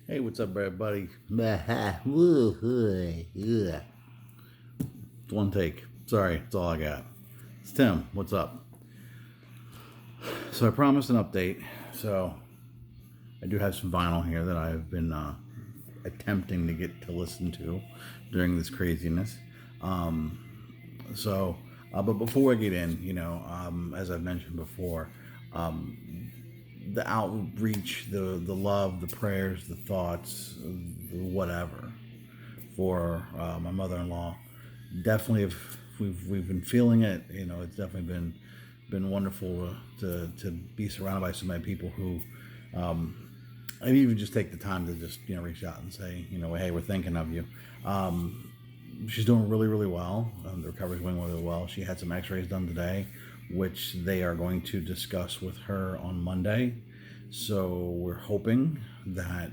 Hey, what's up, everybody? It's one take. Sorry, that's all I got. It's Tim. What's up? So I promised an update. So I do have some vinyl here that I've been attempting to get to listen to during this craziness. Um, but before I get in, as I've mentioned before, um, the outreach, the love, the prayers, the thoughts, the whatever for my mother-in-law. Definitely, if we've been feeling it. It's definitely been wonderful to be surrounded by so many people who, and even just take the time to just reach out and say, hey, we're thinking of you. She's doing really, really well. The recovery's going really well. She had some X-rays done today, which they are going to discuss with her on Monday. So we're hoping that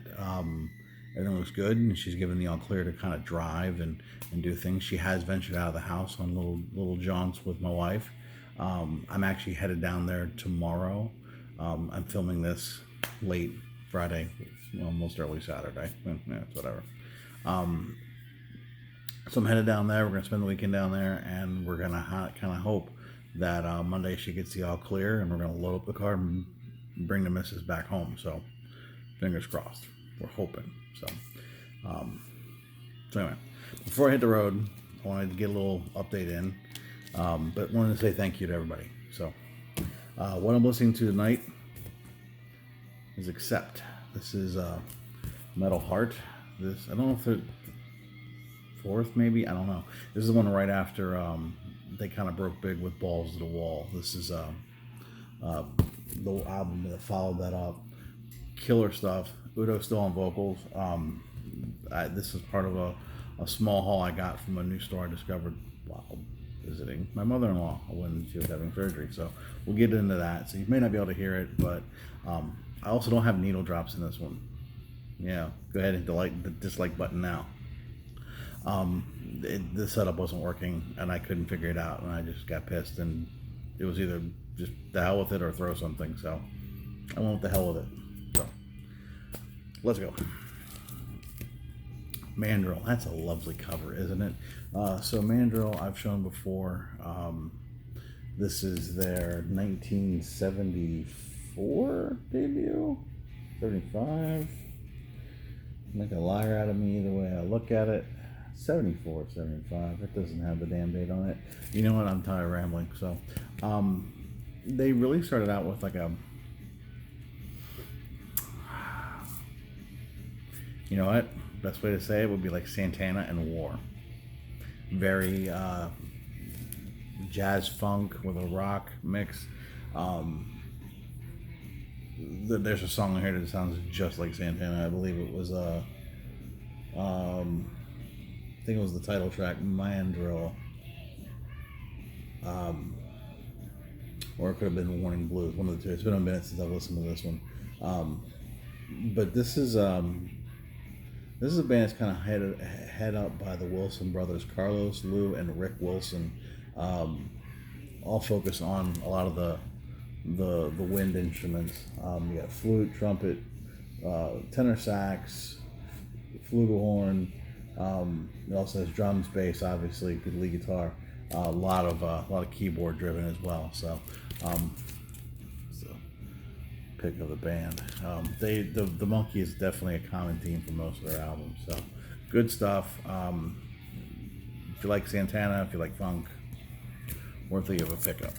everything looks good, and she's given the all clear to kind of drive and do things. She has ventured out of the house on little jaunts with my wife. I'm actually headed down there tomorrow. I'm filming this late Friday, almost early Saturday. Yeah, it's whatever. Um, so I'm headed down there. We're gonna spend the weekend down there, and we're gonna kind of hope that Monday she gets the all clear, and we're gonna load up the car and bring the missus back home. So fingers crossed. We're hoping. Um, so anyway, before I hit the road, I wanted to get a little update in, but wanted to say thank you to everybody. So what I'm listening to tonight is Accept. This is Metal Heart. This, I don't know if it's fourth, maybe, I don't know. This is the one right after they kind of broke big with Balls to the Wall. This is the album that followed that up. Killer stuff. Udo's still on vocals. This is part of a small haul I got from a new store I discovered while visiting my mother-in-law when she was having surgery. So we'll get into that. So you may not be able to hear it, but I also don't have needle drops in this one. Yeah, go ahead and delete the dislike button now. The setup wasn't working, and I couldn't figure it out, and I just got pissed, and it was either just the hell with it or throw something. So I went with the hell with it. So let's go. Mandrill, that's a lovely cover, isn't it? So Mandrill, I've shown before. This is their 1974 debut, 75. Make a liar out of me either way I look at it. 74, 75. It doesn't have the damn date on it. You know what? I'm tired of rambling. So, they really started out with like a, you know what? Best way to say it would be like Santana and War. Very jazz funk with a rock mix. There's a song in here that sounds just like Santana. I believe it was I think it was the title track, Mandrill. Or it could have been Warning Blues, one of the two. It's been a minute since I've listened to this one. But this is a band that's kind of head up by the Wilson brothers, Carlos, Lou, and Rick Wilson. All focus on a lot of the wind instruments. You got flute, trumpet, tenor sax, flugelhorn. It also has drums, bass, obviously, good lead guitar. A lot of keyboard driven as well. So, it's a pick of the band. The monkey is definitely a common theme for most of their albums. So, good stuff. If you like Santana, if you like funk, worthy of a pickup.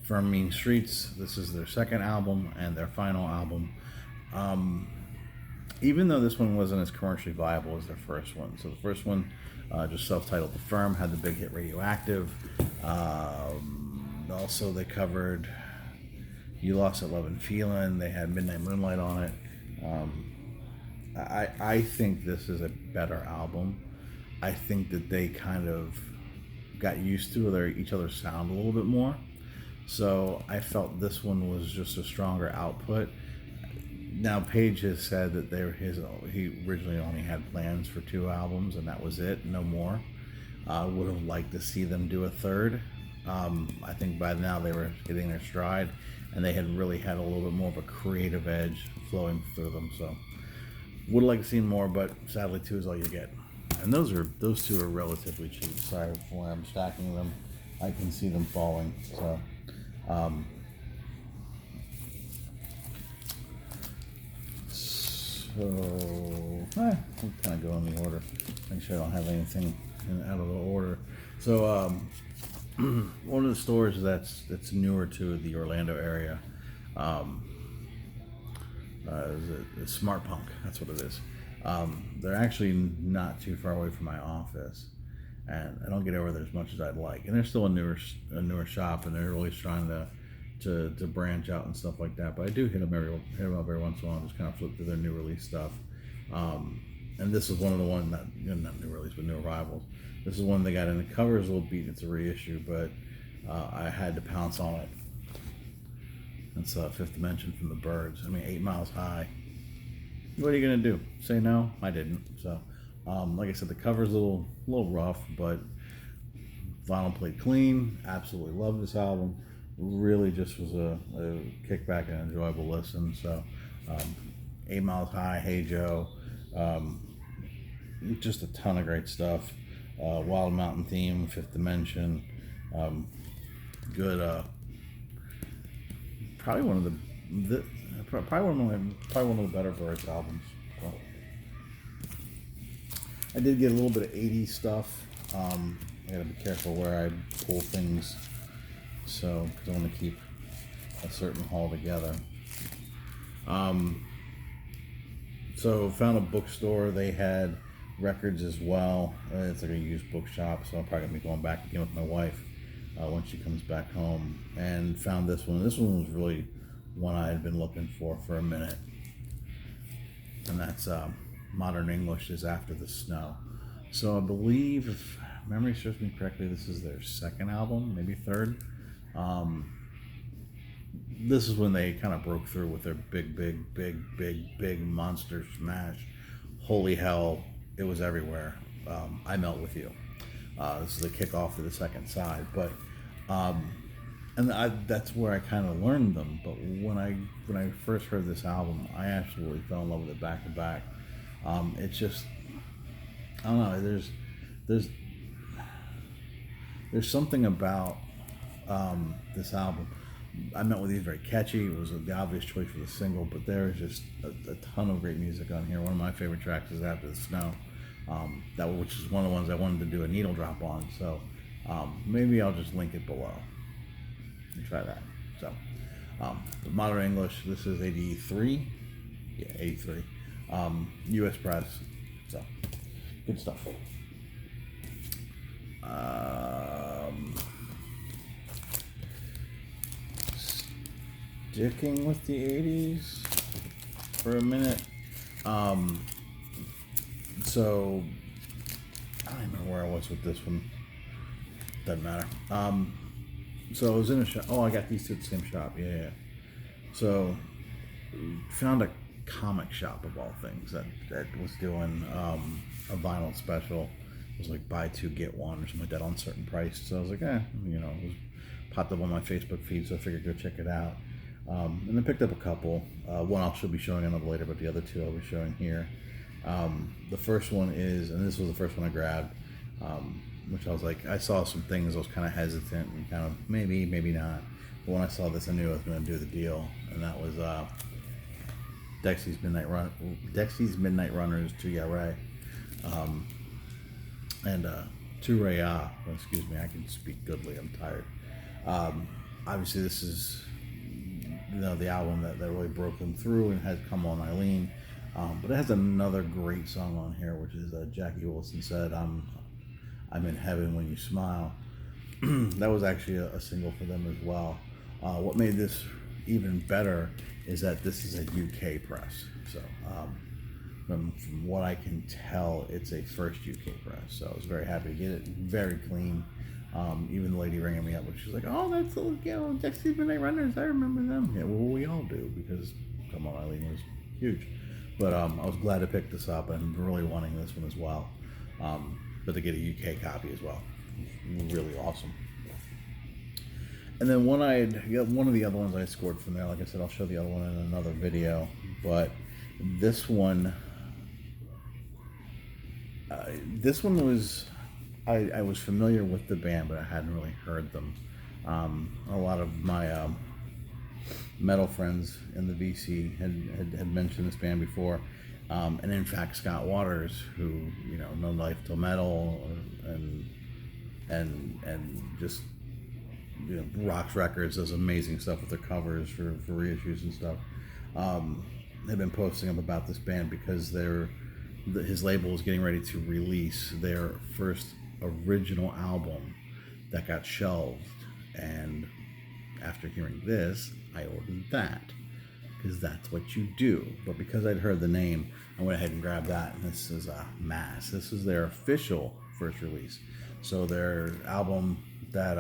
Firm Mean Streets. This is their second album and their final album. Even though this one wasn't as commercially viable as their first one. So the first one, just self-titled The Firm, had the big hit Radioactive. Also, they covered You Lost That Love and Feeling. They had Midnight Moonlight on it. I think this is a better album. I think that they kind of got used to each other's sound a little bit more. So I felt this one was just a stronger output. Now Page has said that he originally only had plans for 2 albums, and that was it, no more. Would have liked to see them do a third. I think by now they were hitting their stride, and they had really had a little bit more of a creative edge flowing through them. So would like to see more, but sadly 2 is all you get. And those 2 are relatively cheap. Sorry for where I'm stacking them. I can see them falling. So I'll kind of go in the order. Make sure I don't have anything out of the order. So one of the stores that's newer to the Orlando area is Smart Punk. That's what it is. They're actually not too far away from my office, and I don't get over there as much as I'd like. And they're still a newer shop, and they're always trying to branch out and stuff like that. But I do hit them up every once in a while, just kind of flip through their new release stuff. And this is one of the ones, not new release, but new arrivals. This is one they got in. The cover is a little beat. It's a reissue, but I had to pounce on it. It's Fifth Dimension from the Birds. I mean, 8 Miles High. What are you gonna do? Say no? I didn't. So, like I said, the cover's a little rough, but vinyl played clean. Absolutely love this album. Really, just was a kickback and enjoyable listen. So, 8 Miles High, Hey Joe, just a ton of great stuff. Wild Mountain Theme, Fifth Dimension, good. Probably one of the better Birds albums. So, I did get a little bit of 80s stuff. I gotta be careful where I pull things, so because I want to keep a certain haul together. So found a bookstore. They had records as well. It's like a used bookshop, so I'm probably gonna be going back again with my wife when she comes back home. And found this one. This one was really one I had been looking for a minute, and that's Modern English is After the Snow. So I believe, if memory serves me correctly, this is their second album, maybe third. This is when they kind of broke through with their big monster smash. Holy hell, it was everywhere. I Melt With You. This is the kickoff to the second side, but that's where I kind of learned them. But when I first heard this album, I absolutely fell in love with it back to back. It's just, I don't know. There's something about this album. I Met With You is very catchy. It was the obvious choice for the single, but there is just a ton of great music on here. One of my favorite tracks is After the Snow, which is one of the ones I wanted to do a needle drop on. So maybe I'll just link it below and try that. So, but Modern English. This is 83. Yeah, 83. U.S. Press. So good stuff. Sticking with the 80s for a minute. So I don't remember where I was with this one. Doesn't matter. So I was in a shop. Oh, I got these two at the same shop. Yeah. So found a comic shop of all things that was doing a vinyl special. It was like buy two get one or something like that on a certain price. So I was like, it was popped up on my Facebook feed, so I figured go check it out. And I picked up a couple. One I should be showing another later, but the other two I'll be showing here. The first one is, and this was the first one I grabbed, which I was like, I saw some things, I was kind of hesitant and kind of maybe not. But when I saw this, I knew I was going to do the deal, and that was Dexy's Midnight Runners to Yare, and to Raya. Excuse me, I can speak goodly. I'm tired. Obviously, this is the album that really broke them through and had Come On Eileen, but it has another great song on here, which is Jackie Wilson Said, I'm in heaven when you smile. That was actually a single for them as well. What made this even better is that this is a UK press, so from what I can tell, it's a first UK press, so I was very happy to get it. Very clean. Even the lady ringing me up, but she's like, "Oh, that's Dexy's Midnight Runners. I remember them." Yeah, well, we all do, because Come On Eileen was huge. But I was glad to pick this up, and really wanting this one as well. But to get a UK copy as well, really awesome. And then one of the other ones I scored from there. Like I said, I'll show the other one in another video. But this one, was I was familiar with the band, but I hadn't really heard them. A lot of my metal friends in the VC had mentioned this band before, and in fact, Scott Waters, who No Life Till Metal, and just rocks records, does amazing stuff with their covers for reissues and stuff. They've been posting up about this band because his label is getting ready to release their first original album that got shelved, and after hearing this, I ordered that because that's what you do. But because I'd heard the name, I went ahead and grabbed that, and this is Mass. This is their official first release. So their album that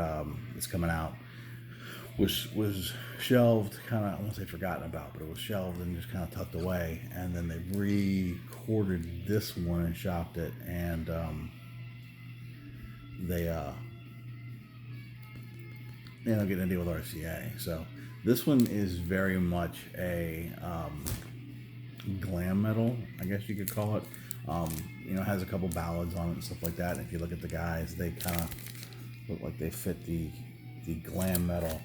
is coming out was shelved, kind of, I won't say forgotten about, but it was shelved and just kind of tucked away. And then they recorded this one and shopped it, and they getting a deal with RCA. So this one is very much a glam metal, I guess you could call it. It has a couple ballads on it and stuff like that. And if you look at the guys, they kind of look like they fit the glam metal.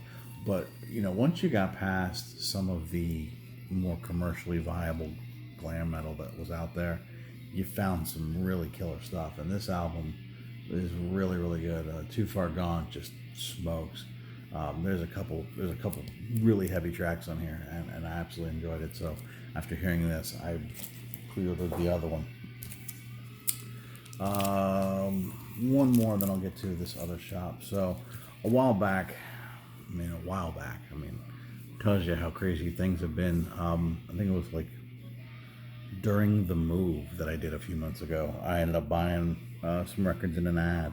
But once you got past some of the more commercially viable glam metal that was out there, you found some really killer stuff. And this album is really, really good. Too Far Gone just smokes. There's a couple really heavy tracks on here, and I absolutely enjoyed it. So after hearing this, I pre-ordered the other one. One more, then I'll get to this other shop. So a while back, tells you how crazy things have been. I think it was like during the move that I did a few months ago, I ended up buying some records in an ad.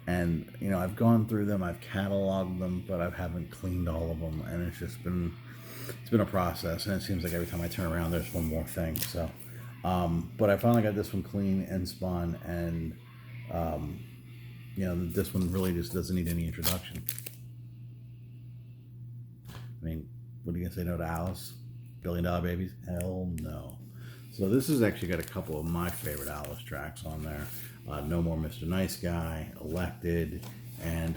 And I've gone through them, I've cataloged them, but I haven't cleaned all of them, and it's been a process. And it seems like every time I turn around, there's one more thing. So, but I finally got this one clean and spun, and this one really just doesn't need any introduction. I mean, what are you gonna say no to Alice? $1 Billion Babies? Hell no. So this has actually got a couple of my favorite Alice tracks on there. No More Mr. Nice Guy, Elected, and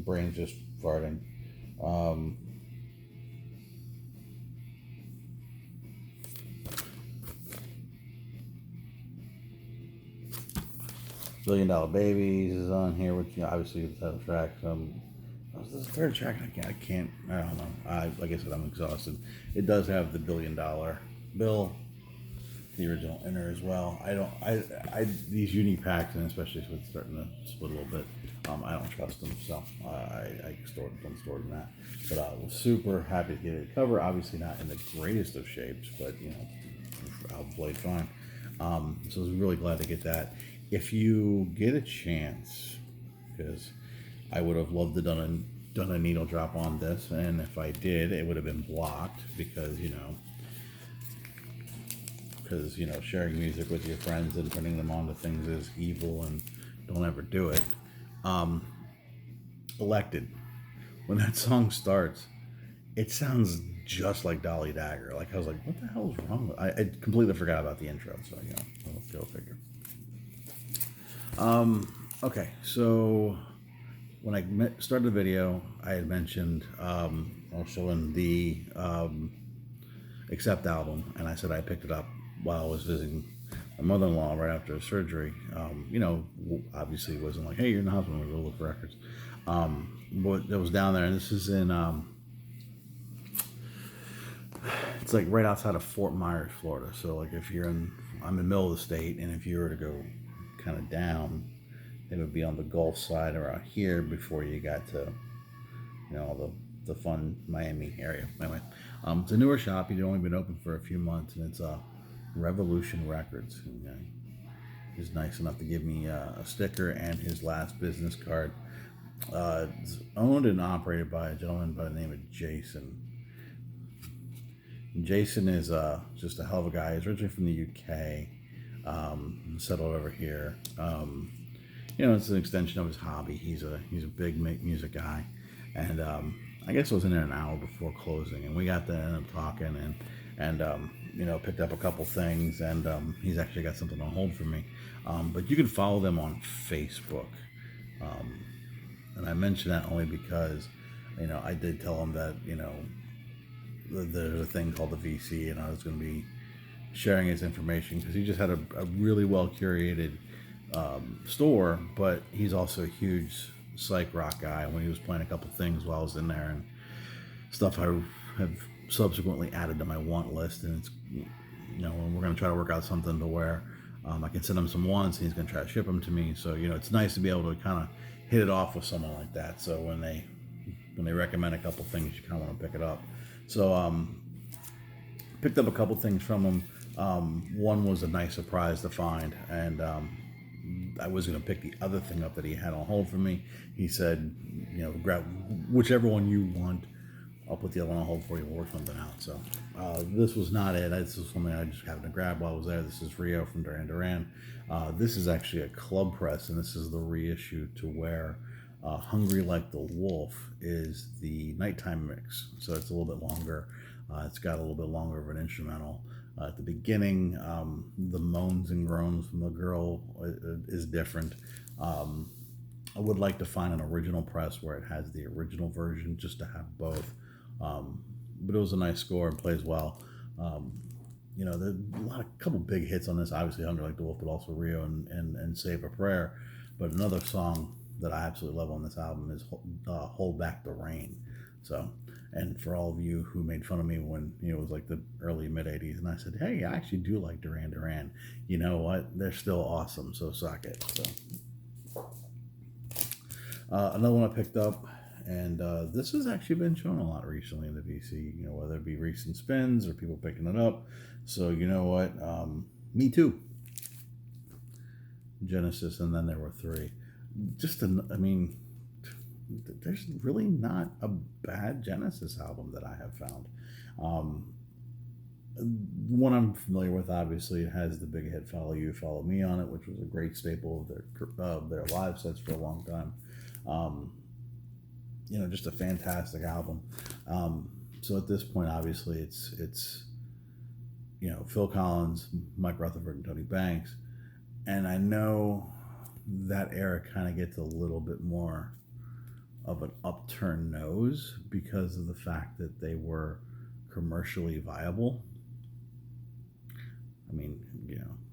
brain's just farting. $1 Billion Babies is on here, which obviously is the title track. This is the third track. I don't know. Like I said, I'm exhausted. It does have the $1 Billion Bill, the original inner as well. These uni packs, and especially if it's starting to split a little bit, I don't trust them, so I don't store them that. But I was super happy to get it cover. Obviously not in the greatest of shapes, but I'll play fine. So I was really glad to get that. If you get a chance, because I would have loved to done a needle drop on this, and if I did, it would have been blocked because sharing music with your friends and putting them onto things is evil, and don't ever do it. Elected, when that song starts, it sounds just like Dolly Dagger. Like I was like, what the hell is wrong with it? I completely forgot about the intro, so go figure. Okay, so when I started the video, I had mentioned I was showing the Accept album, and I said I picked it up while I was visiting my mother-in-law right after her surgery. Obviously it wasn't like, hey, you're in the hospital, we'll go look for records. But it was down there, and this is in it's like right outside of Fort Myers, Florida. So like I'm in the middle of the state, and if you were to go kind of down, it would be on the Gulf side around here before you got to, the fun Miami area. Anyway, it's a newer shop. He'd only been open for a few months, and it's Revolution Records. And, he's nice enough to give me a sticker and his last business card. It's owned and operated by a gentleman by the name of Jason. Jason is just a hell of a guy. He's originally from the UK. settled over here. It's an extension of his hobby. He's a big music guy, and I guess I was in there an hour before closing, and we got to end up talking and picked up a couple things, and he's actually got something on hold for me. But you can follow them on Facebook, and I mention that only because I did tell him that there's a thing called the VC, and I was going to be sharing his information because he just had a really well curated store, but he's also a huge psych rock guy. When he was playing a couple things while I was in there and stuff, I have subsequently added to my want list, and it's and we're going to try to work out something to where I can send him some wants, and he's going to try to ship them to me. So it's nice to be able to kind of hit it off with someone like that. So when they recommend a couple things, you kind of want to pick it up. So picked up a couple things from him. One was a nice surprise to find, and I was going to pick the other thing up that he had on hold for me. He said, grab whichever one you want. I'll put the other one on hold for you. We'll work something out. So this was not it. This was something I just happened to grab while I was there. This is Rio from Duran Duran. This is actually a club press, and this is the reissue to where Hungry Like the Wolf is the nighttime mix. So it's a little bit longer. It's got a little bit longer of an instrumental. At the beginning, the moans and groans from the girl is different. I would like to find an original press where it has the original version just to have both. But it was a nice score and plays well. There's a couple big hits on this. Obviously, Hungry Like the Wolf, but also Rio and Save a Prayer. But another song that I absolutely love on this album is Hold Back the Rain. So, and for all of you who made fun of me when it was like the early mid 80s, and I said, hey, I actually do like Duran Duran. You know what? They're still awesome. So suck it. So another one I picked up, and this has actually been shown a lot recently in the VC. Whether it be recent spins or people picking it up. So you know what? Me Too. Genesis, and then there were three. There's really not a bad Genesis album that I have found. One I'm familiar with, obviously, it has the big hit "Follow You, Follow Me" on it, which was a great staple of their live sets for a long time. Just a fantastic album. So at this point, obviously, it's Phil Collins, Mike Rutherford, and Tony Banks, and I know that era kind of gets a little bit more of an upturned nose because of the fact that they were commercially viable. I mean,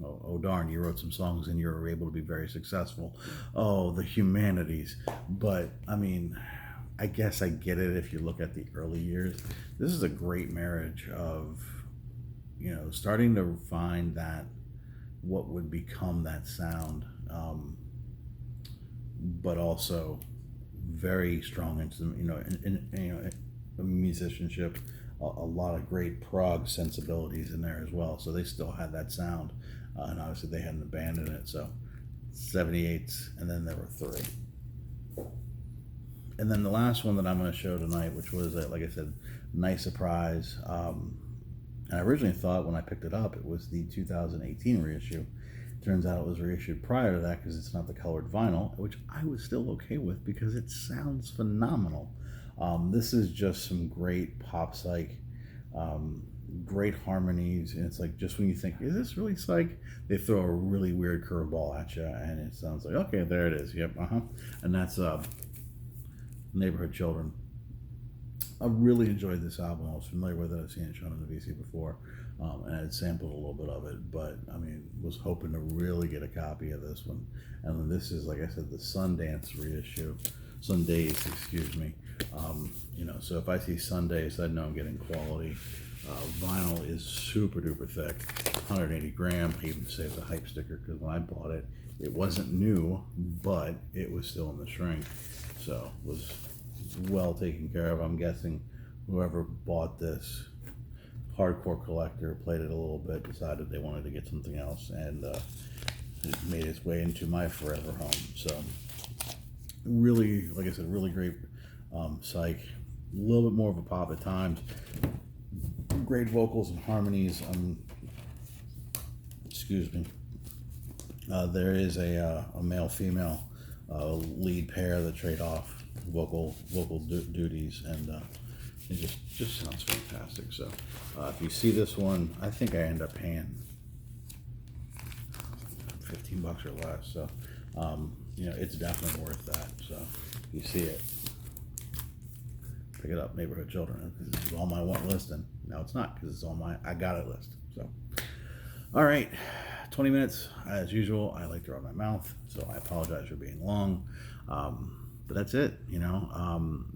oh darn, you wrote some songs and you were able to be very successful. Oh, the humanities. But I mean, I guess I get it if you look at the early years. This is a great marriage of, starting to find that what would become that sound, but also very strong into musicianship, a lot of great prog sensibilities in there as well. So they still had that sound, and obviously they hadn't abandoned it. So 78s, and then there were three. And then the last one that I'm going to show tonight, which was, like I said, nice surprise. And I originally thought when I picked it up, it was the 2018 reissue. Turns out it was reissued prior to that because it's not the colored vinyl, which I was still okay with because it sounds phenomenal. This is just some great pop psych, great harmonies, and it's like just when you think, is this really psych? They throw a really weird curveball at you, and it sounds like, okay, there it is. Yep, and that's Neighborhood Children. I really enjoyed this album. I was familiar with it. I've seen it shown on the VC before, and I had sampled a little bit of it, but was hoping to really get a copy of this one. And then this is, like I said, the Sundance reissue. Sundays, excuse me. So if I see Sundays, I know I'm getting quality. Vinyl is super duper thick, 180 gram. I even saved the hype sticker because when I bought it, it wasn't new, but it was still in the shrink. So it was well taken care of. I'm guessing whoever bought this, hardcore collector, played it a little bit, decided they wanted to get something else, and it made its way into my forever home. So really, like I said, really great psych. A little bit more of a pop at times. Great vocals and harmonies. Excuse me. There is a male female lead pair that trade off vocal duties, and it just sounds fantastic. So if you see this one, I think I end up paying $15 or less. So it's definitely worth that. So if you see it, pick it up, Neighborhood Children. This is all my want list, and now it's not because it's all my I got it list. So all right, 20 minutes as usual. I like to run my mouth, so I apologize for being long, but that's it.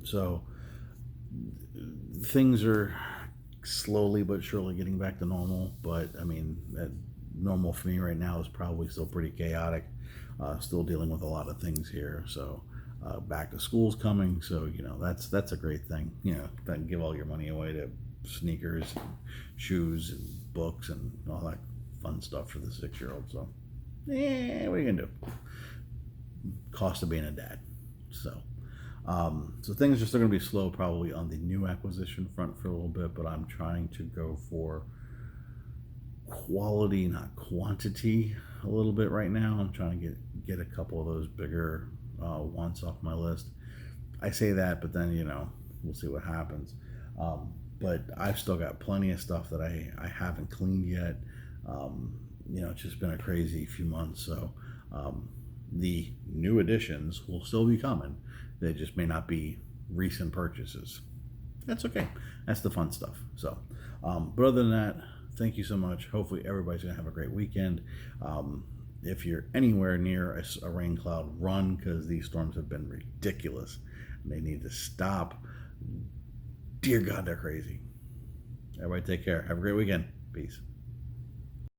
So things are slowly but surely getting back to normal, but I mean normal for me right now is probably still pretty chaotic. Still dealing with a lot of things here. So back to school's coming, so that's a great thing. Then give all your money away to sneakers, and shoes, and books, and all that fun stuff for the 6-year-old. So, what are you gonna do? Cost of being a dad. So things are still gonna be slow, probably on the new acquisition front for a little bit. But I'm trying to go for quality, not quantity, a little bit right now. I'm trying to get a couple of those bigger ones off my list. I say that, but then we'll see what happens. But I've still got plenty of stuff that I haven't cleaned yet. It's just been a crazy few months. So the new additions will still be coming. They just may not be recent purchases. That's okay. That's the fun stuff. So, but other than that, thank you so much. Hopefully everybody's going to have a great weekend. If you're anywhere near a rain cloud, run, because these storms have been ridiculous. They need to stop. Dear God, they're crazy. Everybody take care. Have a great weekend. Peace.